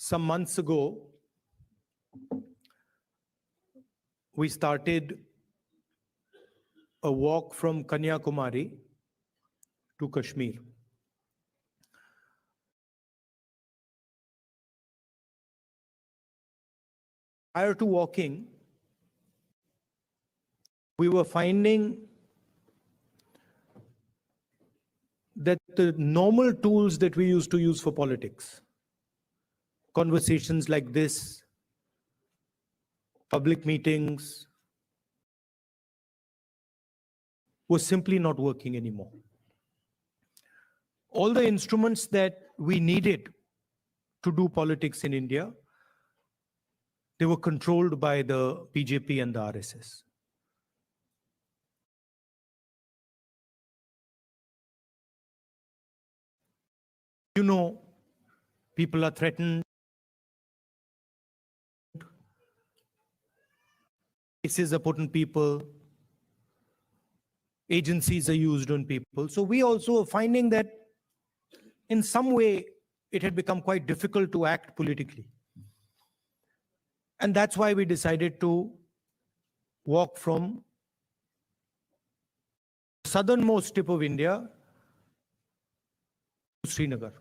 some months ago, we started a walk from Kanyakumari to Kashmir. Prior to walking, we were finding that the normal tools that we used to use for politics, conversations like this, public meetings, was simply not working anymore. All the instruments that we needed to do politics in India, they were controlled by the BJP and the RSS. You know, people are threatened. Cases are put on people. Agencies are used on people. So we also are finding that in some way it had become quite difficult to act politically. And that's why we decided to walk from the southernmost tip of India to Srinagar.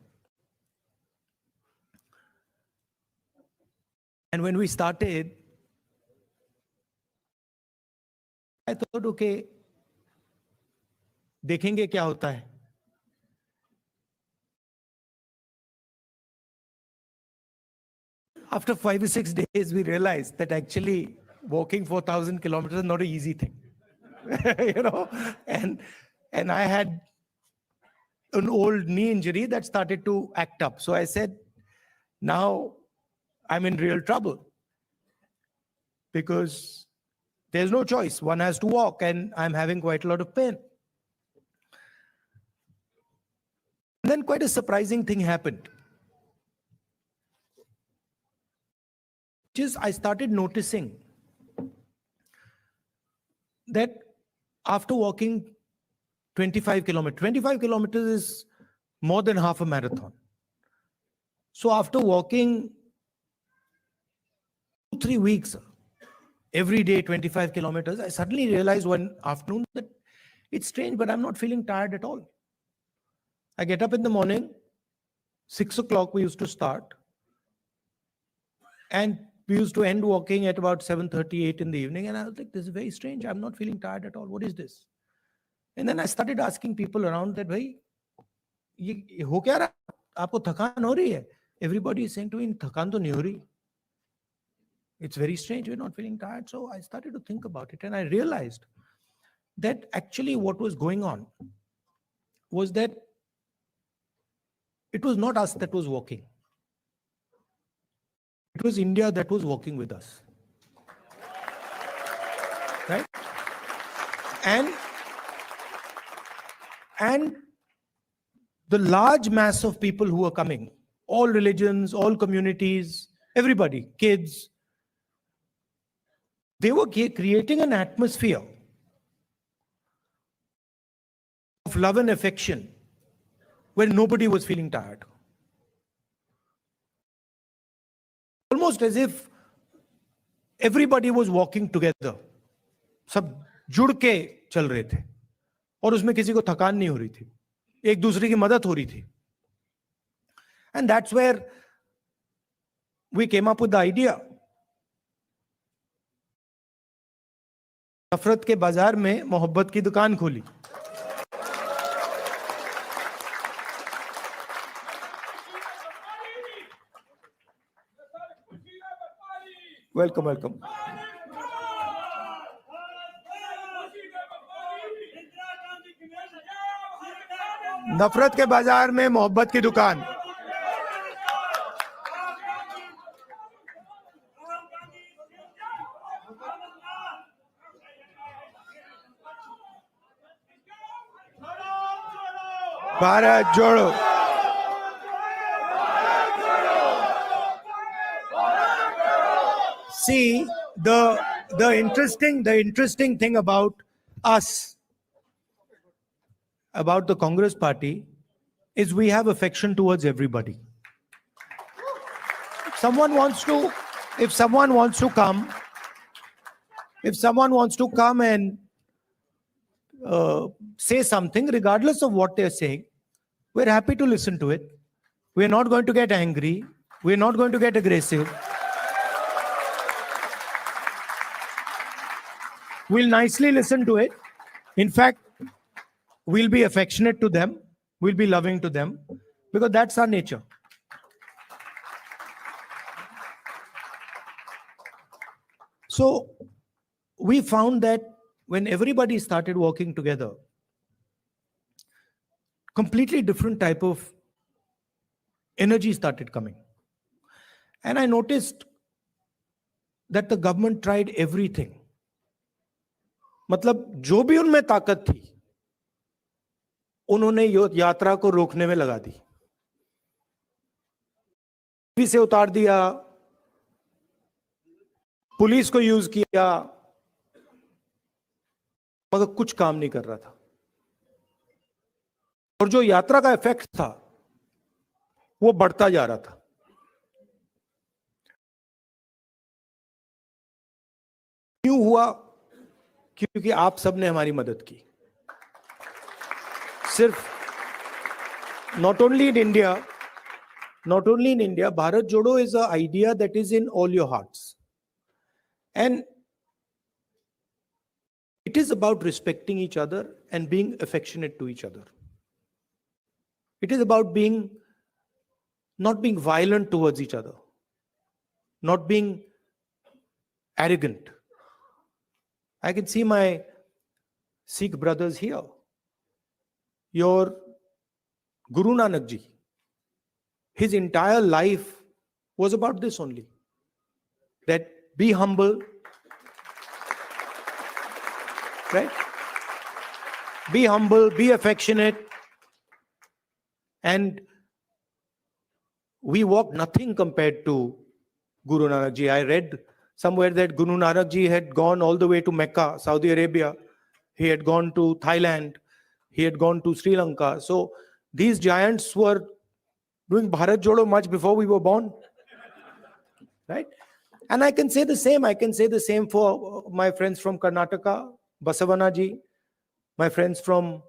And when we started, I thought, okay, देखेंगे क्या होता है. After 5 or 6 days, we realized that actually walking 4,000 kilometers is not an easy thing. You know, and I had an old knee injury that started to act up. So I said, now I'm in real trouble because there's no choice. One has to walk and I'm having quite a lot of pain. And then quite a surprising thing happened. Which is I started noticing that after walking 25 kilometers is more than half a marathon. So after walking 2-3 weeks, every day 25 kilometers, I suddenly realized one afternoon that it's strange, but I'm not feeling tired at all. I get up in the morning, 6 o'clock we used to start, and we used to end walking at about 7:38 in the evening, and I was like, this is very strange. I'm not feeling tired at all. What is this? And then I started asking people around that, bhai, ye ho kya raha? Aapko thakaan ho rahi hai? Everybody is saying to me, thakaan to nahi ho rahi. It's very strange. We're not feeling tired. So I started to think about it, and I realized that actually what was going on was that it was not us that was walking. It was India that was walking with us. Right? And the large mass of people who were coming, all religions, all communities, everybody, kids, they were creating an atmosphere of love and affection where nobody was feeling tired. Almost as if everybody was walking together. सब जुड़ के चल रहे थे और उसमें किसी को थकान नहीं हो रही थी, एक दूसरे की मदद हो रही थी. And that's where we came up with the idea. नफरत के बाजार में मोहब्बत की दुकान खोली. Welcome, welcome. नफरत के बाजार में मोहब्बत की दुकान. भारत जोड़ो. See, the interesting thing about us, about the Congress party, is we have affection towards everybody. someone wants to, if someone wants to come, and say something, regardless of what they're saying, we're happy to listen to it. We're not going to get angry. We're not going to get aggressive. We'll nicely listen to it. In fact, we'll be affectionate to them. We'll be loving to them, because that's our nature. So we found that when everybody started working together, completely different type of energy started coming. And I noticed that the government tried everything. मतलब जो भी उनमें ताकत थी, उन्होंने यात्रा को रोकने में लगा दी. टीवी से उतार दिया, पुलिस को यूज किया, मगर कुछ काम नहीं कर रहा था. और जो यात्रा का इफेक्ट था, वो बढ़ता जा रहा था. क्यों हुआ? क्योंकि आप सबने हमारी मदद की. सिर्फ not only in India, Bharat Jodo is an idea that is in all your hearts. And it is about respecting each other and being affectionate to each other. It is about not being violent towards each other, not being arrogant. I can see my Sikh brothers here. Your Guru Nanak Ji, his entire life was about this only. That be humble, right? Be humble, be affectionate. And we walk nothing compared to Guru Nanak Ji. I read somewhere that Guru Nanak Ji had gone all the way to Mecca, Saudi Arabia. He had gone to Thailand. He had gone to Sri Lanka. So these giants were doing Bharat Jodo much before we were born. Right? And I can say the same. I can say the same for my friends from Karnataka, Basavana Ji, my friends from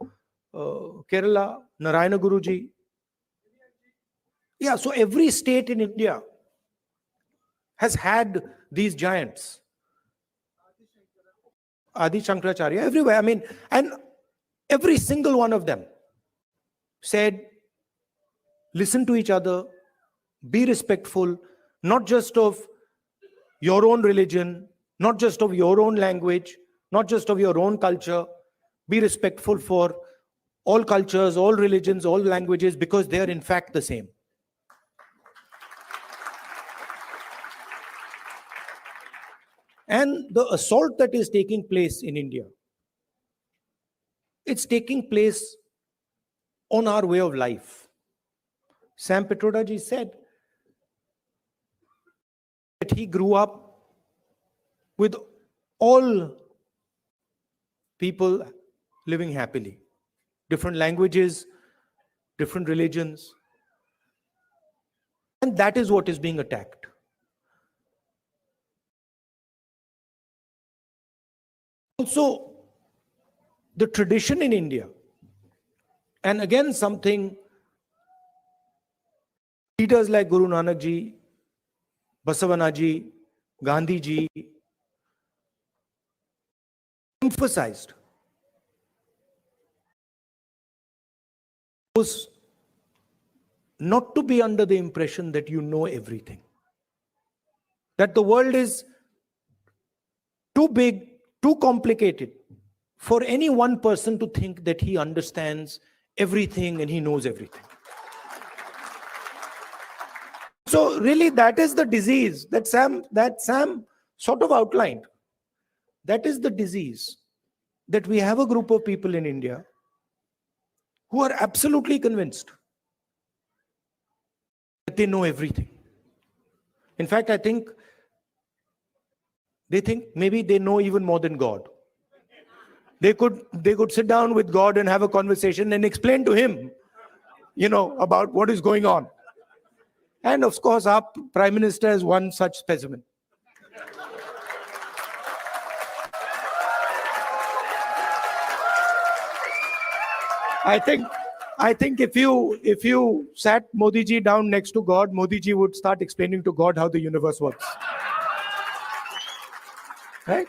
Kerala, Narayana Guru Ji. Yeah, so every state in India has had these giants. Adi Shankaracharya, everywhere. I mean, and every single one of them said, listen to each other, be respectful, not just of your own religion, not just of your own language, not just of your own culture. Be respectful for all cultures, all religions, all languages, because they are in fact the same. And the assault that is taking place in India, it's taking place on our way of life. Sam Pitroda ji said that he grew up with all people living happily. Different languages, different religions. And that is what is being attacked. Also, the tradition in India, and again something leaders like Guru Nanak Ji, Basavana Ji, Gandhi Ji emphasized, was not to be under the impression that you know everything, that the world is too big, too complicated for any one person to think that he understands everything and he knows everything. So really that is the disease that Sam sort of outlined. That is the disease, that we have a group of people in India who are absolutely convinced that they know everything. In fact, I think they think maybe they know even more than God. They could sit down with God and have a conversation and explain to him, about what is going on. And of course, our Prime Minister is one such specimen. I think if you sat Modi ji down next to God, Modi ji would start explaining to God how the universe works. Right?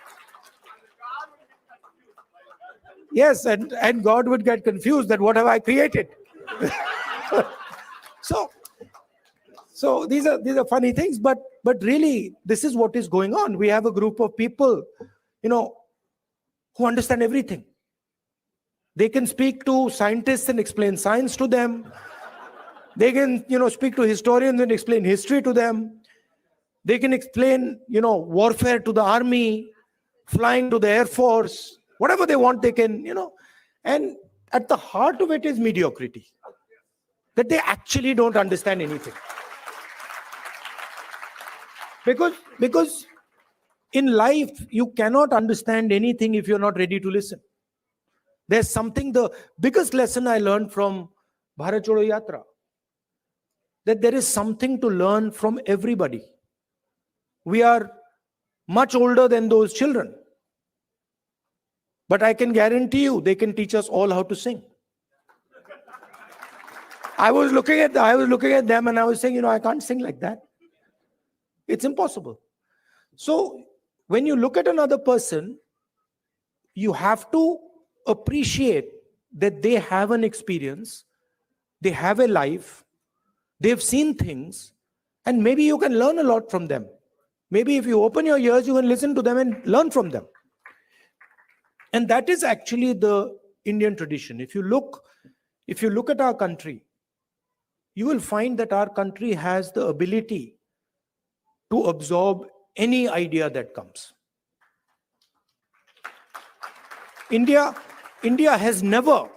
Yes, and God would get confused that what have I created? So these are funny things, but really this is what is going on. We have a group of people, who understand everything. They can speak to scientists and explain science to them. They can, speak to historians and explain history to them. They can explain, warfare to the army, flying to the Air Force, whatever they want, they can, And at the heart of it is mediocrity. That they actually don't understand anything. Because in life, you cannot understand anything if you're not ready to listen. There's something, the biggest lesson I learned from Bharat Jodo Yatra, that there is something to learn from everybody. We are much older than those children. But I can guarantee you, they can teach us all how to sing. I was looking at them and I was saying, I can't sing like that. It's impossible. So when you look at another person, you have to appreciate that they have an experience, they have a life, they've seen things, and maybe you can learn a lot from them. Maybe if you open your ears, you can listen to them and learn from them. And that is actually the Indian tradition. If you look at our country, you will find that our country has the ability to absorb any idea that comes. India has never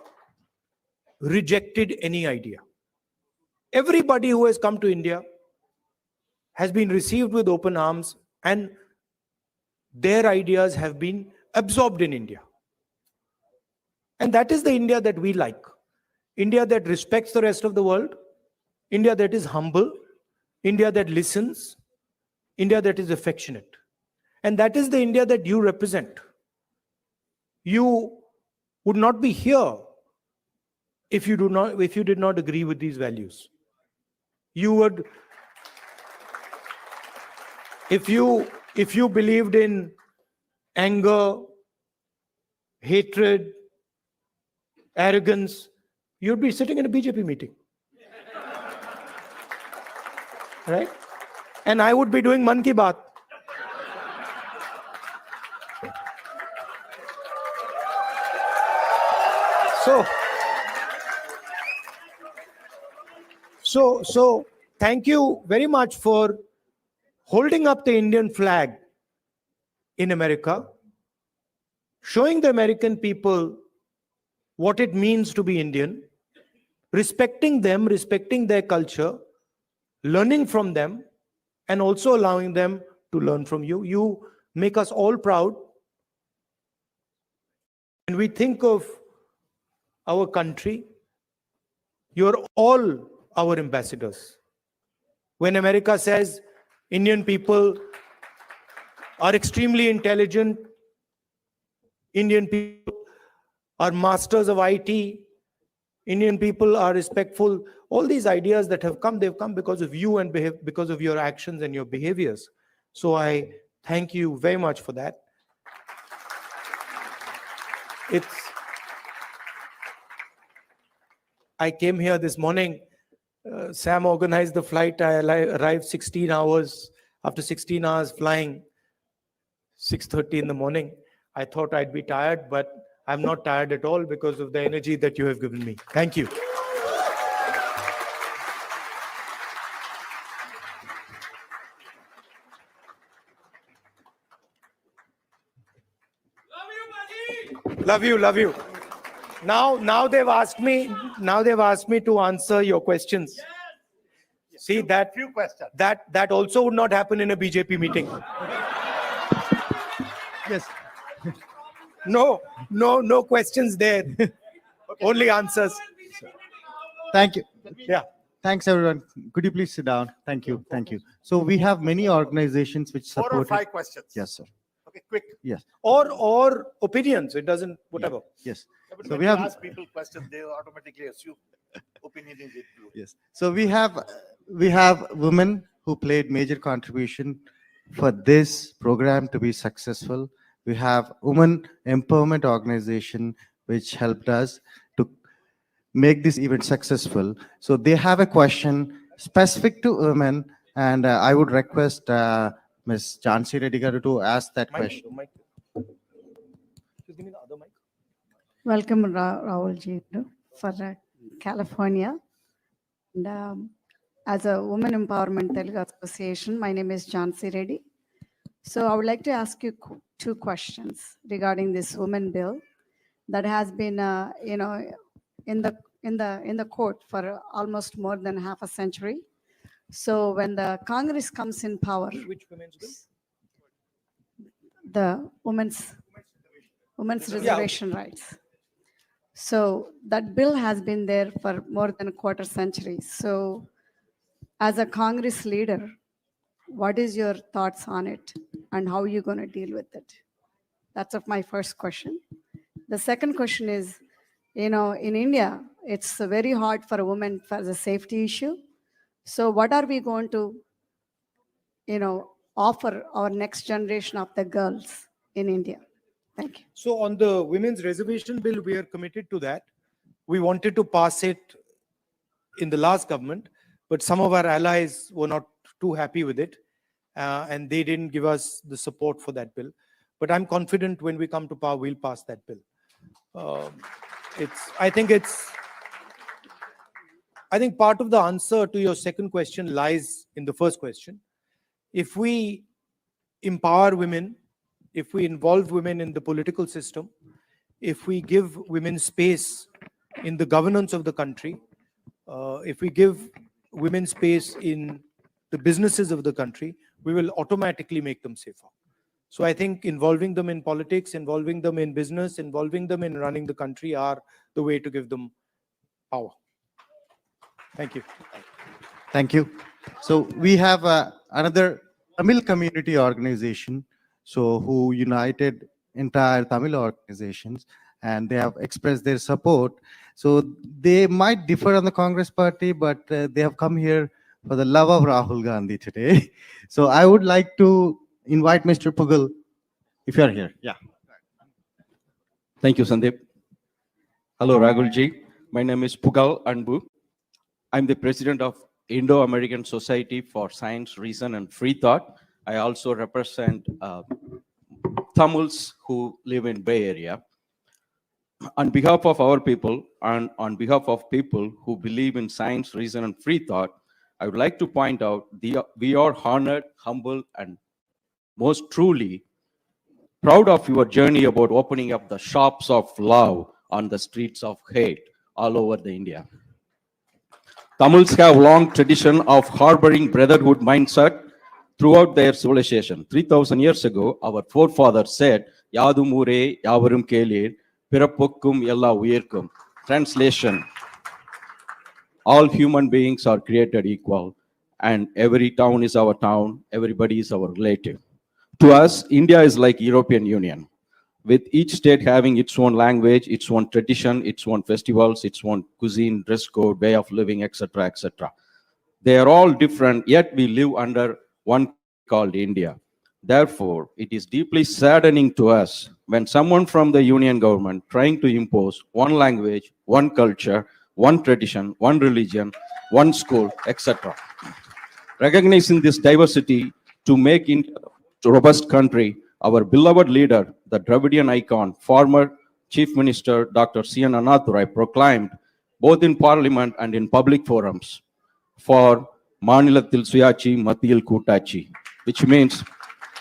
rejected any idea. Everybody who has come to India has been received with open arms, and their ideas have been absorbed in India. And that is the India that we like. India that respects the rest of the world, India that is humble, India that listens, India that is affectionate. And that is the India that you represent. You would not be here if you did not agree with these values. You would, if you believed in anger, hatred, arrogance, you'd be sitting in a BJP meeting. Right? And I would be doing Man Ki Baat. So thank you very much for holding up the Indian flag in America, showing the American people what it means to be Indian, respecting them, respecting their culture, learning from them, and also allowing them to learn from you. You make us all proud. When we think of our country, you're all our ambassadors. When America says Indian people are extremely intelligent, Indian people are masters of IT, Indian people are respectful, all these ideas that have come, they've come because of you and because of your actions and your behaviors. So I thank you very much for that. I came here this morning. Sam organized the flight. I arrived 16 hours. After 16 hours flying, 6:30 in the morning. I thought I'd be tired, but I'm not tired at all because of the energy that you have given me. Thank you. Love you, love you. Now they've asked me to answer your questions. Yes. See that few questions. That also would not happen in a BJP meeting. Yes. No questions there. Only answers. Thank you. Yeah. Thanks, everyone. Could you please sit down? Thank you. Thank you. So we have many organizations which support. 4 or 5 questions. Yes, sir. Okay, quick. Yes. Or opinions. It doesn't, whatever. Yes. But So when we you have. ask people questions, they automatically assume opinion is included. Yes. So we have women who played major contribution for this program to be successful. We have women empowerment organization which helped us to make this event successful. So they have a question specific to women, and I would request Ms. Jhansi Reddy garu to ask that question. Mic. Just give me the other mic. Welcome, Rahul ji, for California. And as a Women Empowerment Telugu Association, my name is Jhansi Reddy. So I would like to ask you 2 questions regarding this women bill that has been, in the court for almost more than half a century. So when the Congress comes in power, Which women's bill? the women's reservation rights. So that bill has been there for more than a quarter century. So as a Congress leader, what is your thoughts on it and how are you going to deal with it? That's of my first question. The second question is, in India, it's very hard for a woman for the safety issue. So what are we going to, offer our next generation of the girls in India? Thank you. So on the women's reservation bill, we are committed to that. We wanted to pass it in the last government, but some of our allies were not too happy with it, and they didn't give us the support for that bill. But I'm confident when we come to power, we'll pass that bill. I think part of the answer to your second question lies in the first question. If we empower women, if we involve women in the political system, if we give women space in the governance of the country, if we give women space in the businesses of the country, we will automatically make them safer. So I think involving them in politics, involving them in business, involving them in running the country are the way to give them power. Thank you. Thank you. So we have another Tamil community organization, so who united entire Tamil organizations, and they have expressed their support. So they might differ on the Congress party, but they have come here for the love of Rahul Gandhi today. So I would like to invite Mr. Pugal, if you are here. Yeah. Thank you, Sandeep. Hello, Rahulji. My name is Pugal Anbu. I'm the president of Indo-American Society for Science, Reason, and Free Thought. I also represent Tamils who live in Bay Area. On behalf of our people and on behalf of people who believe in science, reason, and free thought, I would like to point out we are honored, humble, and most truly proud of your journey about opening up the shops of love on the streets of hate all over the India. Tamils have long tradition of harboring brotherhood mindset throughout their civilization. 3,000 years ago, our forefathers said, "Yadum ure yavarum 𝐀𝐓𝐕 𝐍𝐞𝐈𝐬 𝐂𝐡𝐚𝐧𝐧𝐞𝐥." Translation: all human beings are created equal, and every town is our town, everybody is our relative. To us, India is like European Union, with each state having its own language, its own tradition, its own festivals, its own cuisine, dress code, way of living, etc., etc. They are all different, yet we live under one called India. Therefore, it is deeply saddening to us when someone from the union government trying to impose one language, one culture, one tradition, one religion, one school, etc. Recognizing this diversity to make India a robust country, our beloved leader, the Dravidian icon, former Chief Minister Dr. C.N. Annadurai proclaimed, both in Parliament and in public forums, for Manilathil Suyachi Mathiyil Kootachi, which means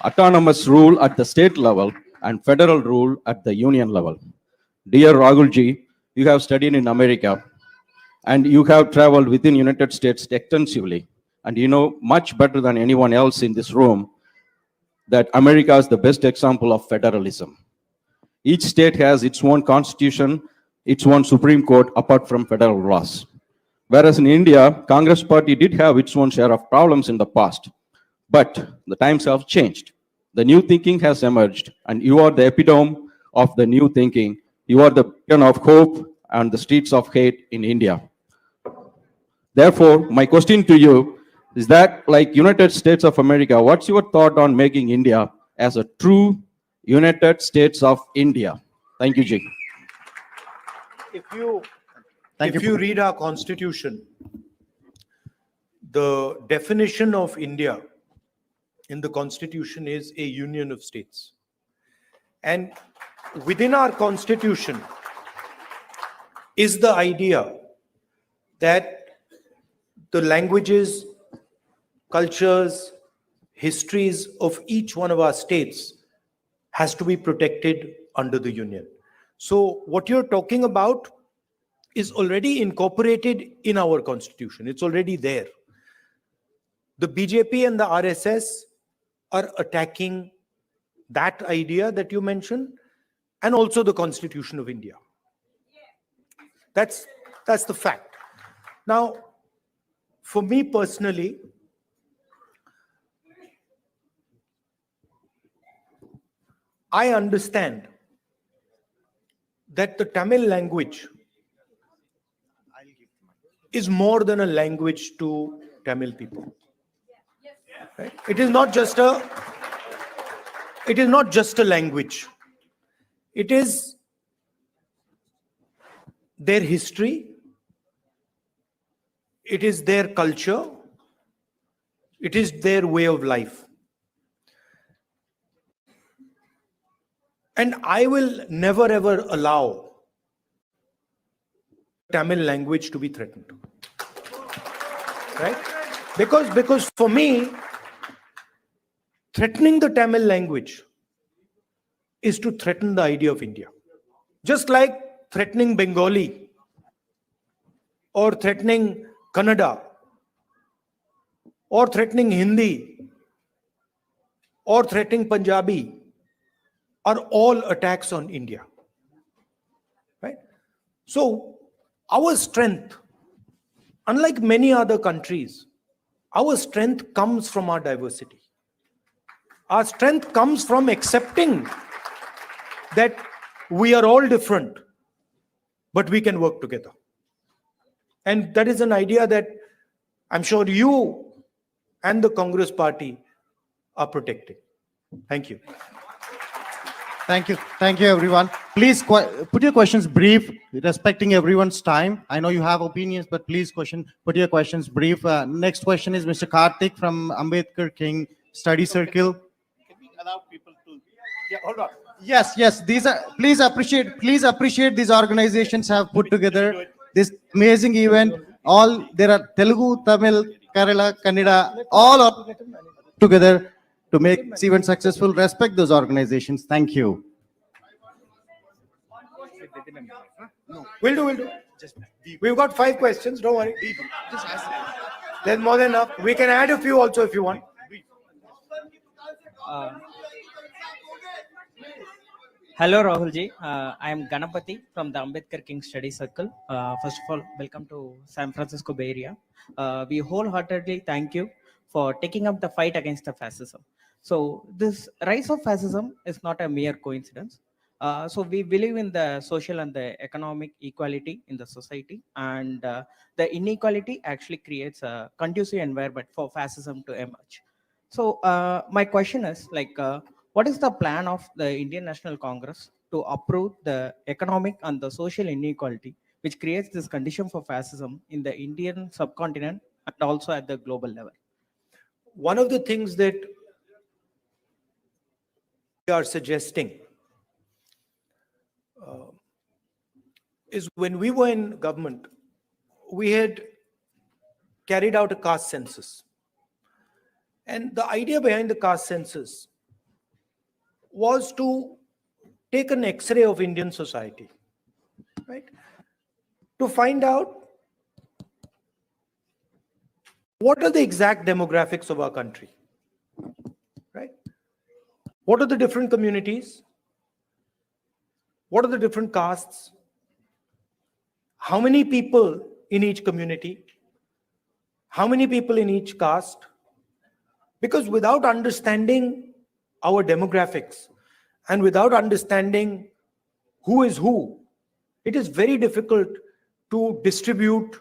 autonomous rule at the state level and federal rule at the union level. Dear Rahulji, you have studied in America and you have traveled within United States extensively, and you know much better than anyone else in this room that America is the best example of federalism. Each state has its own constitution, its own Supreme Court apart from federal laws. Whereas in India, Congress party did have its own share of problems in the past. But the times have changed. The new thinking has emerged, and you are the epitome of the new thinking. You are the beacon of hope and the streets of hate in India. Therefore, my question to you is that, like United States of America, what's your thought on making India as a true United States of India? Thank you, Jay. If you read our constitution, the definition of India in the constitution is a union of states. And within our constitution is the idea that the languages, cultures, histories of each one of our states has to be protected under the union. So what you're talking about is already incorporated in our constitution. It's already there. The BJP and the RSS are attacking that idea that you mentioned, and also the Constitution of India. That's the fact. Now, for me personally, I understand that the Tamil language is more than a language to Tamil people. Right? It is not just a language. It is their history. It is their culture. It is their way of life. And I will never ever allow Tamil language to be threatened. Right? Because for me, threatening the Tamil language is to threaten the idea of India. Just like threatening Bengali or threatening Kannada or threatening Hindi or threatening Punjabi are all attacks on India. Right? So our strength, unlike many other countries, our strength comes from our diversity. Our strength comes from accepting that we are all different, but we can work together. And that is an idea that I'm sure you and the Congress party are protecting. Thank you. Thank you. Thank you, everyone. Please put your questions brief, respecting everyone's time. I know you have opinions, but please put your questions brief. Next question is Mr. Karthik from Ambedkar King Study Circle. Can we allow people to? Yeah, hold on. Yes. These are, please appreciate these organizations have put together this amazing event. There are Telugu, Tamil, Kerala, Kannada, all are together to make this event successful. Respect those organizations. Thank you. We'll do. We've got 5 questions, don't worry. There's more than enough. We can add a few also if you want. Hello Rahul ji, I am Ganapati from the Ambedkar King Study Circle. First of all, welcome to San Francisco Bay Area. We wholeheartedly thank you for taking up the fight against the fascism. So this rise of fascism is not a mere coincidence. So we believe in the social and the economic equality in the society, and the inequality actually creates a conducive environment for fascism to emerge. So my question is what is the plan of the Indian National Congress to uproot the economic and the social inequality which creates this condition for fascism in the Indian subcontinent and also at the global level? One of the things that we are suggesting is when we were in government, we had carried out a caste census. And the idea behind the caste census was to take an X-ray of Indian society, right? To find out what are the exact demographics of our country, right? What are the different communities? What are the different castes? How many people in each community, how many people in each caste, because without understanding our demographics and without understanding who is who, it is very difficult to distribute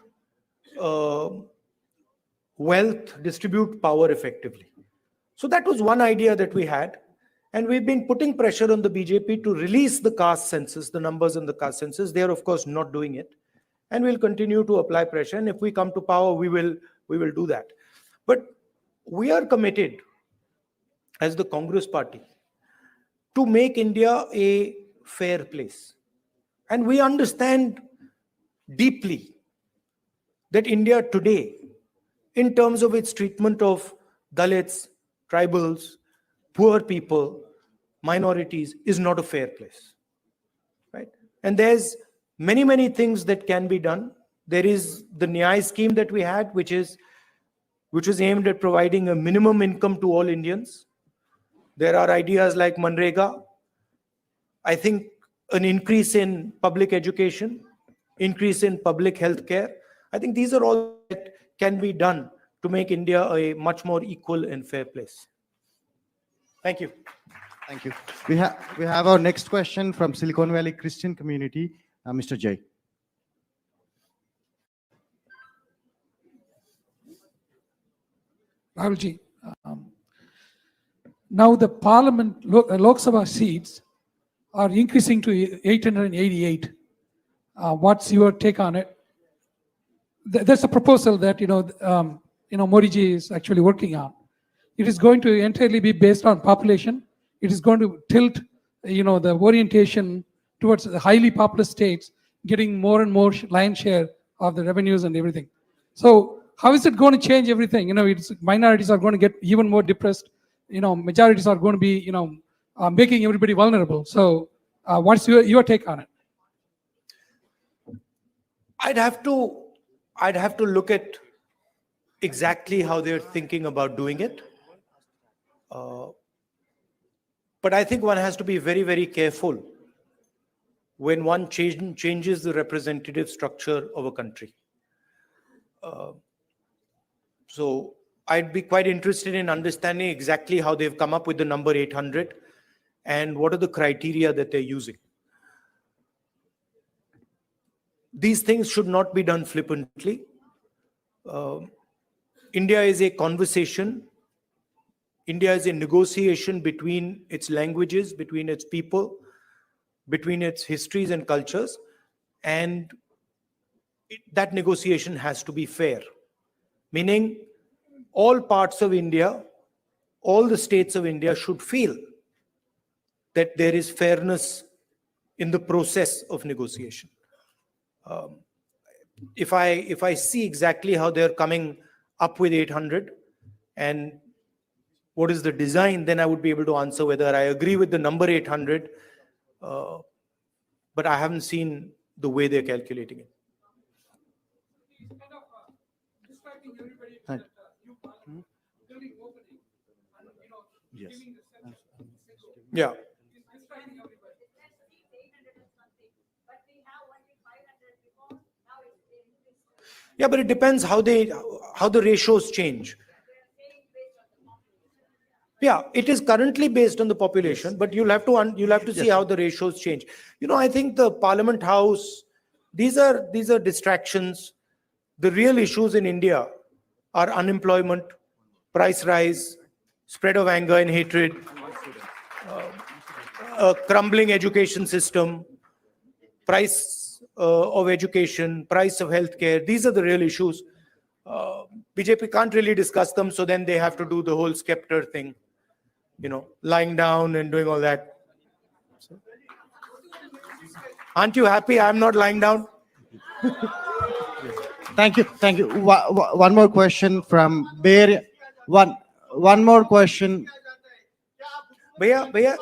wealth, distribute power effectively. So that was one idea that we had. And we've been putting pressure on the BJP to release the caste census, the numbers in the caste census. They are, of course, not doing it. And we'll continue to apply pressure. And if we come to power, we will do that. But we are committed as the Congress party to make India a fair place. And we understand deeply that India today, in terms of its treatment of Dalits, tribals, poor people, minorities, is not a fair place, right? And there's many things that can be done. There is the Nyay scheme that we had, which was aimed at providing a minimum income to all Indians. There are ideas like Manrega. I think an increase in public education, increase in public health care. I think these are all that can be done to make India a much more equal and fair place. Thank you. Thank you. We have our next question from Silicon Valley Christian community, Mr. Jay. Rahulji, now the Parliament Lok Sabha seats are increasing to 888. What's your take on it? There's a proposal that Modi ji is actually working on. It is going to entirely be based on population. It is going to tilt, the orientation towards the highly populous states, getting more and more lion's share of the revenues and everything. So how is it going to change everything? Minorities are going to get even more depressed. Majorities are going to be, making everybody vulnerable. So what's your take on it? I'd have to look at exactly how they're thinking about doing it. But I think one has to be very careful when one changes the representative structure of a country. So I'd be quite interested in understanding exactly how they've come up with the number 800 and what are the criteria that they're using. These things should not be done flippantly. India is a conversation. India is a negotiation between its languages, between its people, between its histories and cultures. And that negotiation has to be fair. Meaning all parts of India, all the states of India should feel that there is fairness in the process of negotiation. If I see exactly how they're coming up with 800 and what is the design, then I would be able to answer whether I agree with the number 800, but I haven't seen the way they're calculating it. Thank you. Yes. Yeah. Yeah, but it depends how the ratios change. Yeah, it is currently based on the population, but you'll have to see how the ratios change. I think the Parliament House, these are distractions. The real issues in India are unemployment, price rise, spread of anger and hatred, a crumbling education system, price of education, price of healthcare. These are the real issues. BJP can't really discuss them, so then they have to do the whole scepter thing, lying down and doing all that. So, aren't you happy I'm not lying down? Thank you. Thank you. One more question from Bay Area. One more question. भैया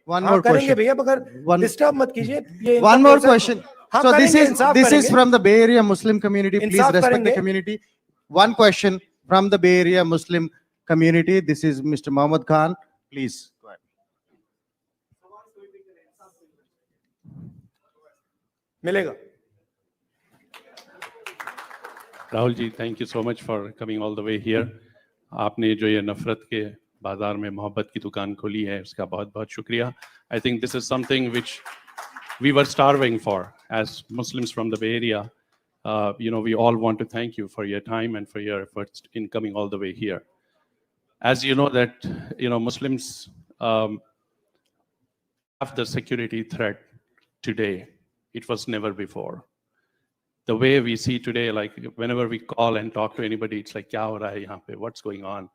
One more question. भैया मगर disturb मत कीजिए. One more question. हाँ, So this करेंगे, is from the Bay Area Muslim community. Please Insaf respect the करेंगे. community. One question from the Bay Area Muslim community. This is Mr. Mohammed Khan. Please go ahead. मिलेगा. Rahul ji, thank you so much for coming all the way here. आपने जो ये नफरत के बाजार में मोहब्बत की दुकान खोली है, उसका बहुत बहुत शुक्रिया. I think this is something which we were starving for as Muslims from the Bay Area. We all want to thank you for your time and for your efforts in coming all the way here. As you know that, Muslims have the security threat today. It was never before. The way we see today, like whenever we call and talk to anybody, it's like, kya ho raha hai yahan pe? What's going on?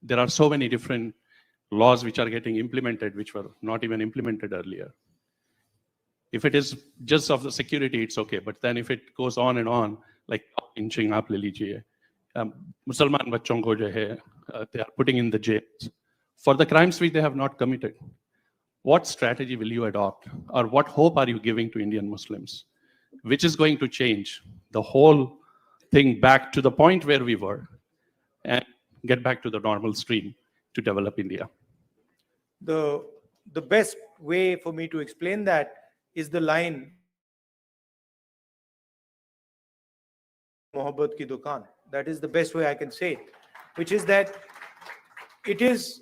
There are so many different laws which are getting implemented, which were not even implemented earlier. If it is just of the security, it's okay. But then if it goes on and on, like inching up, le lijiye, Musliman bachon ko jo hai, they are putting in the jails for the crimes which they have not committed. What strategy will you adopt, or what hope are you giving to Indian Muslims, which is going to change the whole thing back to the point where we were and get back to the normal stream to develop India? The best way for me to explain that is the line, Mohabbat ki dukaan. That is the best way I can say it, which is that it is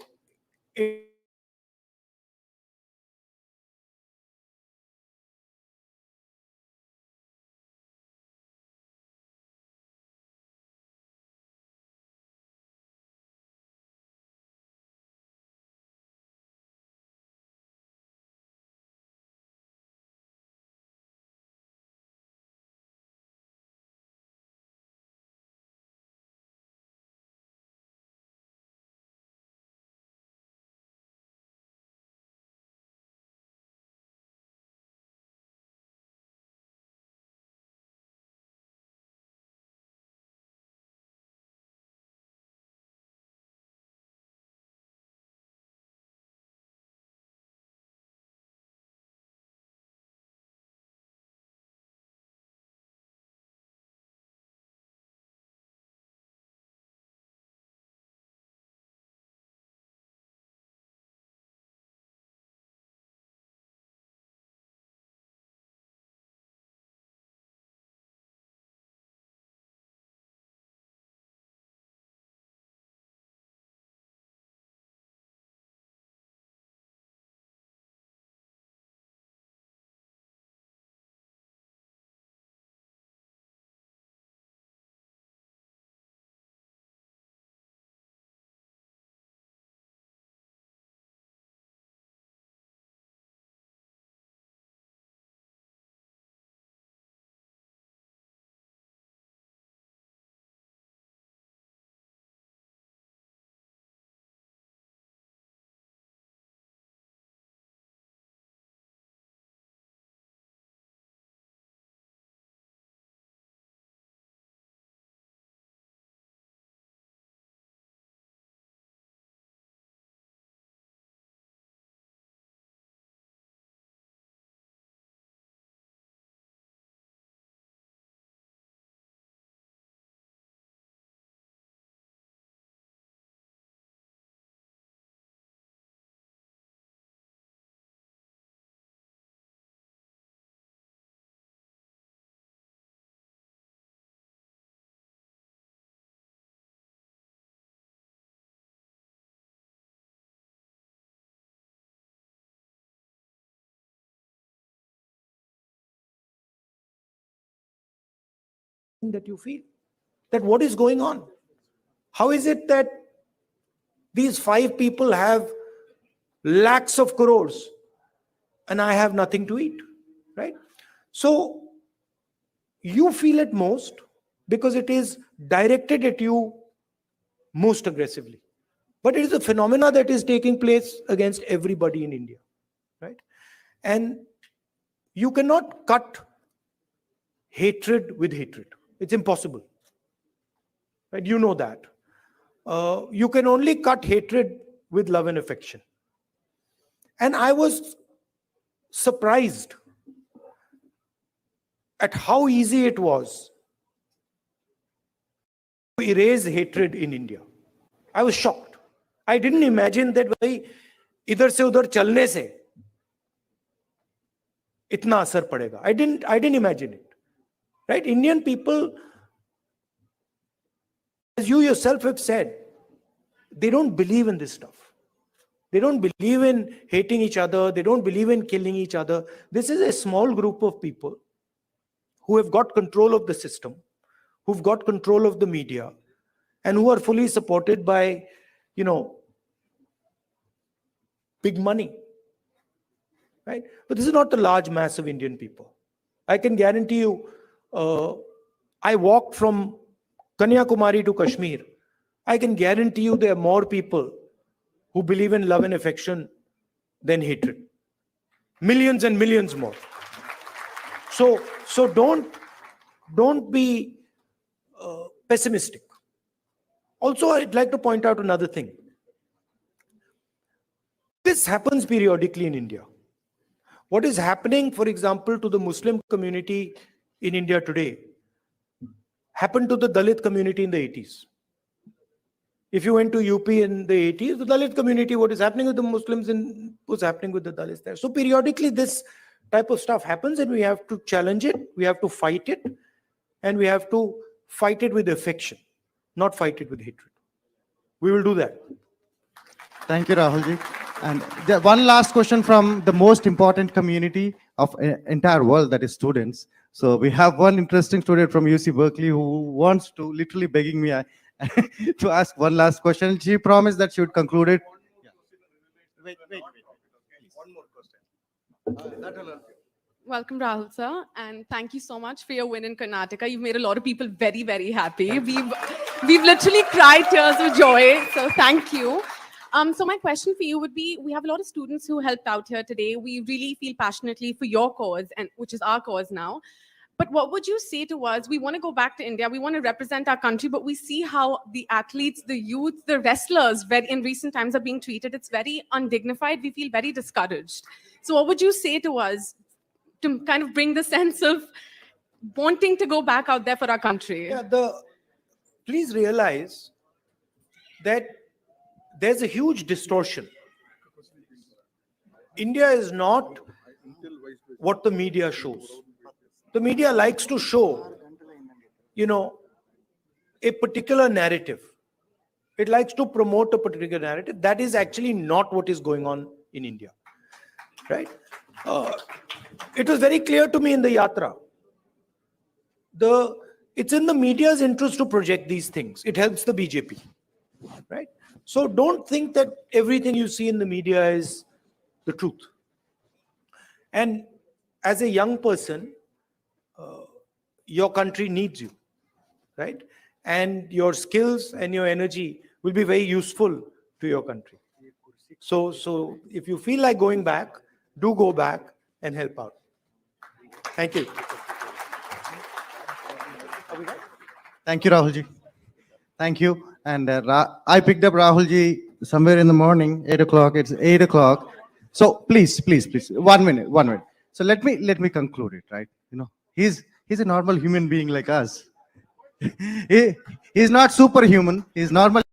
that you feel that what is going on? How is it that these 5 people have lakhs of crores and I have nothing to eat, right? So you feel it most because it is directed at you most aggressively. But it is a phenomena that is taking place against everybody in India, right? And you cannot cut hatred with hatred. It's impossible, right? You know that. You can only cut hatred with love and affection. And I was surprised at how easy it was to erase hatred in India. I was shocked. I didn't imagine that भाई इधर से उधर चलने से इतना असर पड़ेगा. I didn't imagine it. Right? Indian people as you yourself have said, they don't believe in this stuff. They don't believe in hating each other. They don't believe in killing each other. This is a small group of people who have got control of the system, who've got control of the media, and who are fully supported by, big money, right? But this is not the large mass of Indian people. I can guarantee you, I walked from Kanyakumari to Kashmir. I can guarantee you there are more people who believe in love and affection than hatred. Millions and millions more. So don't be pessimistic. Also, I'd like to point out another thing. This happens periodically in India. What is happening, for example, to the Muslim community in India today happened to the Dalit community in the 80s. If you went to UP in the 80s, the Dalit community, what is happening with the Muslims was happening with the Dalits there. So periodically this type of stuff happens and we have to challenge it, we have to fight it, and we have to fight it with affection, not fight it with hatred. We will do that. Thank you, Rahulji. And one last question from the most important community of entire world, that is students. So we have one interesting student from UC Berkeley who wants to, literally begging me to ask one last question. She promised that she would conclude it. Wait. One more question. Welcome, Rahul sir, and thank you so much for your win in Karnataka. You've made a lot of people very, very happy. We've literally cried tears of joy, so thank you. So my question for you would be, we have a lot of students who helped out here today. We really feel passionately for your cause, and which is our cause now. But what would you say to us? We want to go back to India. We want to represent our country, but we see how the athletes, the youth, the wrestlers in recent times are being treated. It's very undignified. We feel very discouraged. So what would you say to us to kind of bring the sense of wanting to go back out there for our country? Yeah, please realize that there's a huge distortion. India is not what the media shows. The media likes to show, a particular narrative. It likes to promote a particular narrative. That is actually not what is going on in India, right? It was very clear to me in the Yatra. It's in the media's interest to project these things. It helps the BJP, right? So don't think that everything you see in the media is the truth. And as a young person, your country needs you, right? And your skills and your energy will be very useful to your country. So if you feel like going back, do go back and help out. Thank you. Thank you, Rahulji. Thank you. And I picked up Rahulji somewhere in the morning, 8 o'clock. It's 8 o'clock. So please. 1 minute. So let me conclude it, right? He's a normal human being like us. He's not superhuman. He's normal.